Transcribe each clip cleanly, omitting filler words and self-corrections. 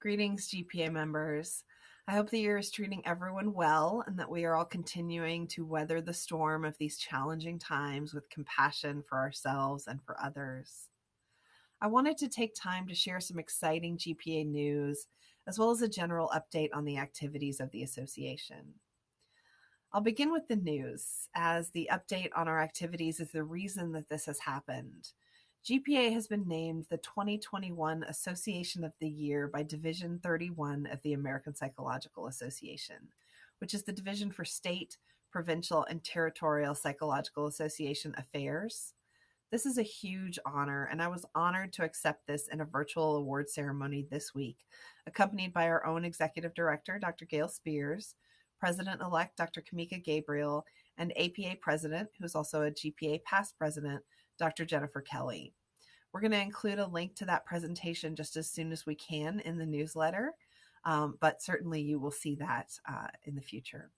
Greetings, GPA members. I hope the year is treating everyone well and that we are all continuing to weather the storm of these challenging times with compassion for ourselves and for others. I wanted to take time to share some exciting GPA news, as well as a general update on the activities of the association. I'll begin with the news, as the update on our activities is the reason that this has happened. GPA has been named the 2021 Association of the Year by Division 31 of the American Psychological Association, which is the division for state, provincial, and territorial psychological association affairs. This is a huge honor, and I was honored to accept this in a virtual award ceremony this week, accompanied by our own executive director, Dr. Gayle Spears, President-elect Dr. Kamieka Gabriel, and APA President, who's also a GPA Past-President, Dr. Jennifer Kelly. We're going to include a link to that presentation just as soon as we can in the newsletter, but certainly you will see that in the future.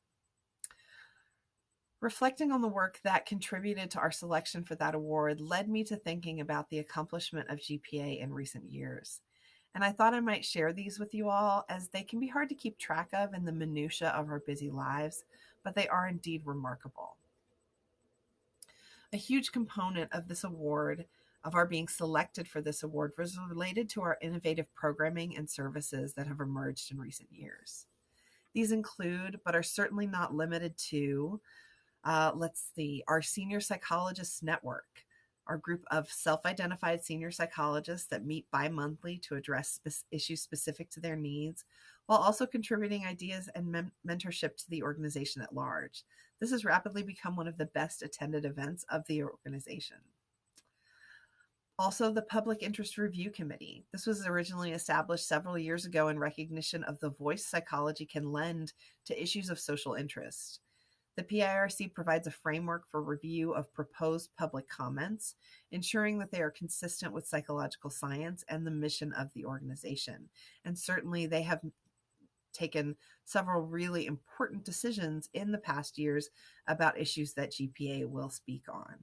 Reflecting on the work that contributed to our selection for that award led me to thinking about the accomplishment of GPA in recent years. And I thought I might share these with you all, as they can be hard to keep track of in the minutiae of our busy lives, but they are indeed remarkable. A huge component of this award, of our being selected for this award, was related to our innovative programming and services that have emerged in recent years. These include, but are certainly not limited to, our Senior Psychologists Network, our group of self-identified senior psychologists that meet bi-monthly to address issues specific to their needs, while also contributing ideas and mentorship to the organization at large. This has rapidly become one of the best attended events of the organization. Also, the Public Interest Review Committee. This was originally established several years ago in recognition of the voice psychology can lend to issues of social interest. The PIRC provides a framework for review of proposed public comments, ensuring that they are consistent with psychological science and the mission of the organization. And certainly they have taken several really important decisions in the past years about issues that GPA will speak on.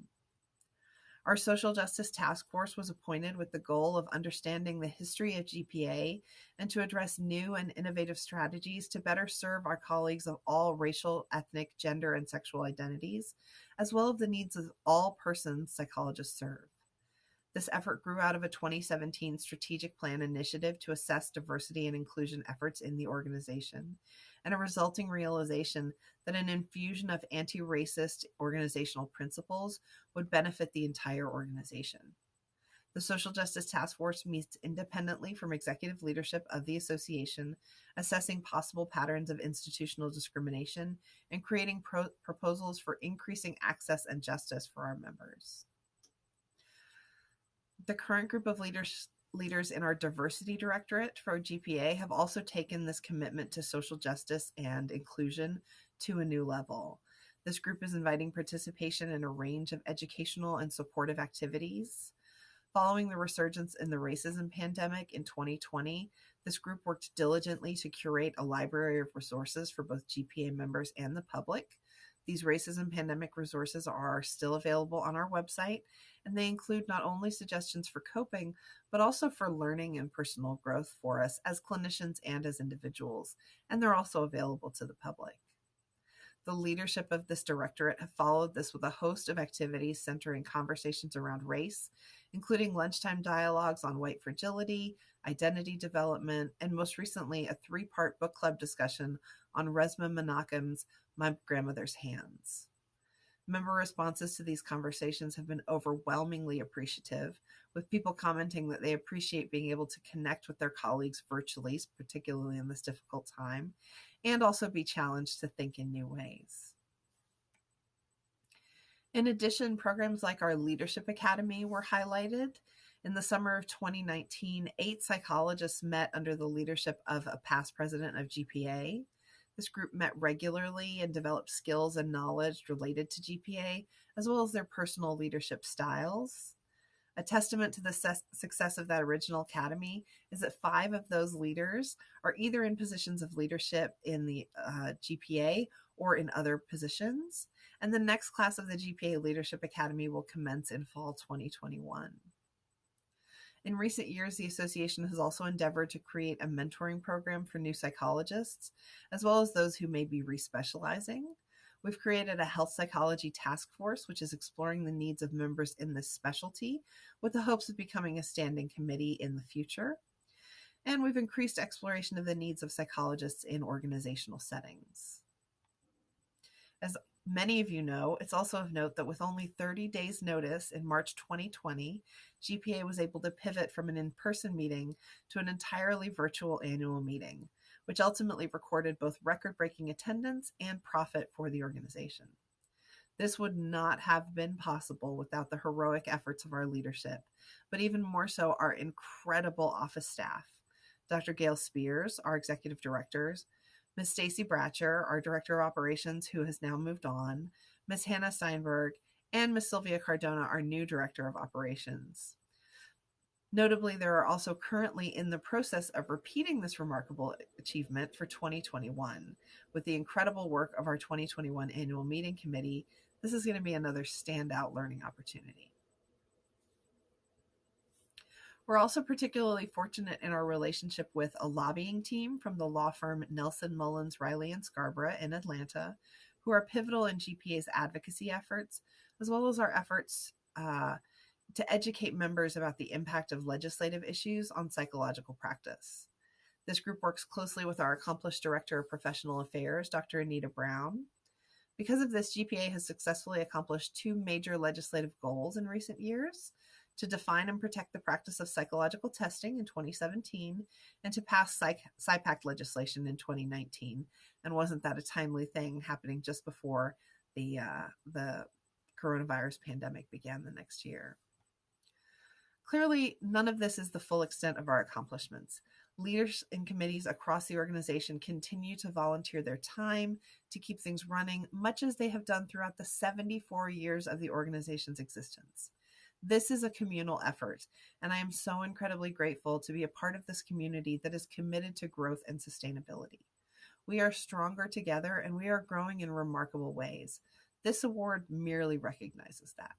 Our Social Justice Task Force was appointed with the goal of understanding the history of GPA and to address new and innovative strategies to better serve our colleagues of all racial, ethnic, gender, and sexual identities, as well as the needs of all persons psychologists serve. This effort grew out of a 2017 strategic plan initiative to assess diversity and inclusion efforts in the organization, and a resulting realization that an infusion of anti-racist organizational principles would benefit the entire organization. The Social Justice Task Force meets independently from executive leadership of the association, assessing possible patterns of institutional discrimination and creating proposals for increasing access and justice for our members. The current group of leaders in our diversity directorate for GPA have also taken this commitment to social justice and inclusion to a new level. This group is inviting participation in a range of educational and supportive activities. Following the resurgence in the racism pandemic in 2020, this group worked diligently to curate a library of resources for both GPA members and the public. These racism pandemic resources are still available on our website, and they include not only suggestions for coping, but also for learning and personal growth for us as clinicians and as individuals, and they're also available to the public. The leadership of this directorate have followed this with a host of activities centering conversations around race, including lunchtime dialogues on white fragility, identity development, and most recently, a 3-part book club discussion on Resmaa Menakem's My Grandmother's Hands. Member responses to these conversations have been overwhelmingly appreciative, with people commenting that they appreciate being able to connect with their colleagues virtually, particularly in this difficult time, and also be challenged to think in new ways. In addition, programs like our Leadership Academy were highlighted. In the summer of 2019, 8 psychologists met under the leadership of a past president of GPA. This group met regularly and developed skills and knowledge related to GPA, as well as their personal leadership styles. A testament to the success of that original academy is that 5 of those leaders are either in positions of leadership in the GPA or in other positions. And the next class of the GPA Leadership Academy will commence in fall 2021. In recent years, the association has also endeavored to create a mentoring program for new psychologists, as well as those who may be respecializing. We've created a health psychology task force, which is exploring the needs of members in this specialty with the hopes of becoming a standing committee in the future. And we've increased exploration of the needs of psychologists in organizational settings. As many of you know, it's also of note that with only 30 days' notice in March 2020, GPA was able to pivot from an in-person meeting to an entirely virtual annual meeting, which ultimately recorded both record-breaking attendance and profit for the organization. This would not have been possible without the heroic efforts of our leadership, but even more so our incredible office staff. Dr. Gayle Spears, our executive directors, Ms. Stacy Bratcher, our director of operations, who has now moved on, Ms. Hannah Steinberg, and Ms. Sylvia Cardona, our new director of operations. Notably, there are also currently in the process of repeating this remarkable achievement for 2021. With the incredible work of our 2021 annual meeting committee, this is going to be another standout learning opportunity. We're also particularly fortunate in our relationship with a lobbying team from the law firm Nelson Mullins, Riley & Scarborough in Atlanta, who are pivotal in GPA's advocacy efforts, as well as our efforts to educate members about the impact of legislative issues on psychological practice. This group works closely with our accomplished Director of Professional Affairs, Dr. Anita Brown. Because of this, GPA has successfully accomplished two major legislative goals in recent years: to define and protect the practice of psychological testing in 2017, and to pass PSYPACT legislation in 2019. And wasn't that a timely thing, happening just before the coronavirus pandemic began the next year? Clearly, none of this is the full extent of our accomplishments. Leaders in committees across the organization continue to volunteer their time to keep things running, much as they have done throughout the 74 years of the organization's existence. This is a communal effort, and I am so incredibly grateful to be a part of this community that is committed to growth and sustainability. We are stronger together, and we are growing in remarkable ways. This award merely recognizes that.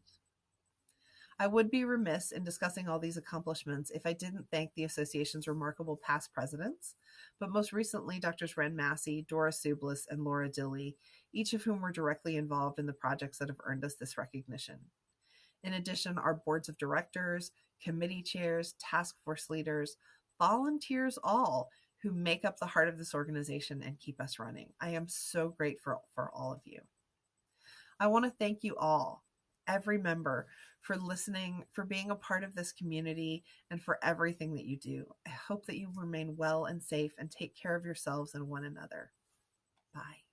I would be remiss in discussing all these accomplishments if I didn't thank the association's remarkable past presidents, but most recently Drs. Ren Massey, Dora Sublis, and Laura Dilley, each of whom were directly involved in the projects that have earned us this recognition. In addition, our boards of directors, committee chairs, task force leaders, volunteers all who make up the heart of this organization and keep us running. I am so grateful for all of you. I want to thank you all, every member, for listening, for being a part of this community, and for everything that you do. I hope that you remain well and safe and take care of yourselves and one another. Bye.